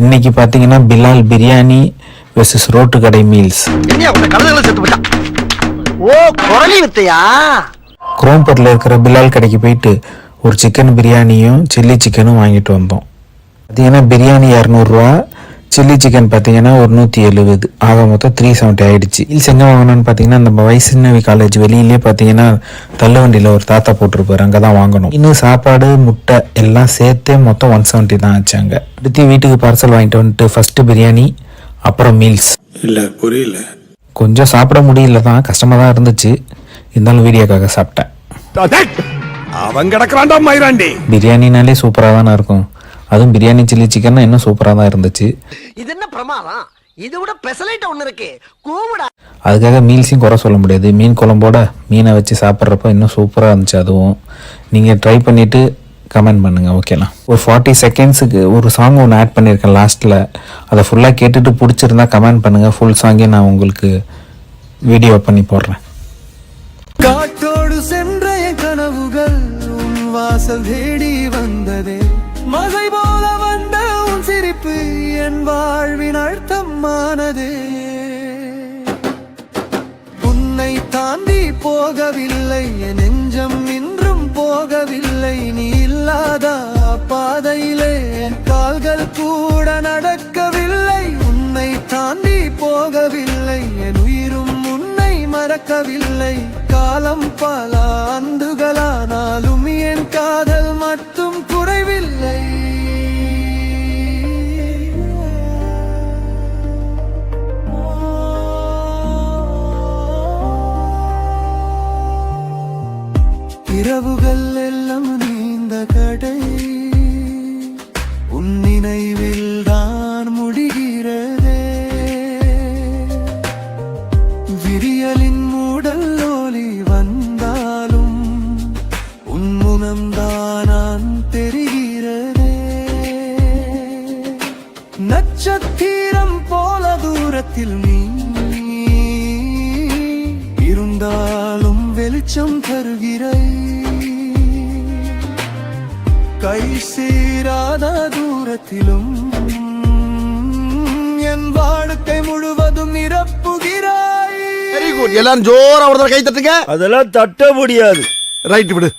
இன்னைக்கு பார்த்தீங்கன்னா Bilal biryani versus road கடை மீல்ஸ். குரோம்பேட்டில் இருக்கிற பிலால் கடைக்கு போயிட்டு ஒரு சிக்கன் பிரியாணியும் சில்லி சிக்கனும் வாங்கிட்டு வந்தோம். பார்த்தீங்கன்னா பிரியாணி 200 சில்லி சிக்கன் பார்த்தீங்கன்னா ஒரு 170, ஆக மொத்தம் 370 ஆயிடுச்சு. மீல்ஸ் எங்கே வாங்கணும்னு பார்த்தீங்கன்னா நம்ம வைஷ்ணவி காலேஜ் வெளியிலே பார்த்தீங்கன்னா தள்ளுவண்டியில் ஒரு தாத்தா போட்டிருப்பாரு, அங்கே தான் வாங்கணும். இன்னும் சாப்பாடு முட்டை எல்லாம் சேர்த்தே மொத்தம் 170 தான் ஆச்சாங்க. அடுத்து வீட்டுக்கு பார்சல் வாங்கிட்டு வந்துட்டு ஃபர்ஸ்ட் பிரியாணி அப்புறம் மீல்ஸ். இல்லை புரியல, கொஞ்சம் சாப்பிட முடியல தான், கஷ்டமாக தான் இருந்துச்சு, இருந்தாலும் வீடியோக்காக சாப்பிட்டேன். அவன் கிடக்குறான்டா மயிராண்டி. பிரியாணினாலே சூப்பராக தானே இருக்கும், அதுவும் பிரியாணி சில்லி சிக்கன் இன்னும் சூப்பராக தான் இருந்துச்சு. இது என்ன பிரமாதம், இது விட பெசலைட் ஒண்ணு இருக்கு கூவுடா. அதுக்காக மீல்ஸையும் குறை சொல்ல முடியாது. மீன் குழம்போட மீனை வச்சு சாப்பிட்றப்ப இன்னும் சூப்பராக இருந்துச்சு. அதுவும் நீங்கள் ட்ரை பண்ணிவிட்டு கமெண்ட் பண்ணுங்கள், ஓகேலாம். ஒரு 40 செகண்ட்ஸுக்கு ஒரு சாங் ஒன்று ஆட் பண்ணியிருக்கேன் லாஸ்ட்டில், அதை ஃபுல்லாக கேட்டுட்டு பிடிச்சிருந்தா கமெண்ட் பண்ணுங்கள். ஃபுல் சாங்கே நான் உங்களுக்கு வீடியோ பண்ணி போடுறேன். காட்டோடு சென்ற என் கனவுகள் உன் வாசல் தேடி வந்ததே, மழை போல வந்த உன் சிரிப்பு என் வாழ்வின் அர்த்தமானதே. உன்னை தாண்டி போகவில்லை என் நெஞ்சம் இன்றும் போகவில்லை, நீ இல்லாத பாதையிலே என் கால்கள் கூட நடக்கவில்லை. உன்னை தாண்டி போகவில்லை என் உயிரும் உன்னை மறக்கவில்லை. காலம் பல ஆண்டுகளானாலும் என் காதல் மட்டும் குறைவில்லை. இரவுகள் எல்லாம் நீந்த கடை உன் நினைவில் தான் முடிகிறதே. விரியலின் மூடல் ஒளி வந்தாலும் உன் முகம்தான் நான் தெரிகிறதே. நட்சத்திரம் போல தூரத்தில் நீ இருந்தாலும் வெளிச்சம் தருகிறாய். கை சேராத தூரத்திலும் என் வாழ்க்கை முழுவதும் நிரப்புகிறாய். வெரி குட், எல்லாரும் ஜோரா ஒரு கை தட்டுங்க. அதெல்லாம் தட்ட முடியாது. ரைட் விடு.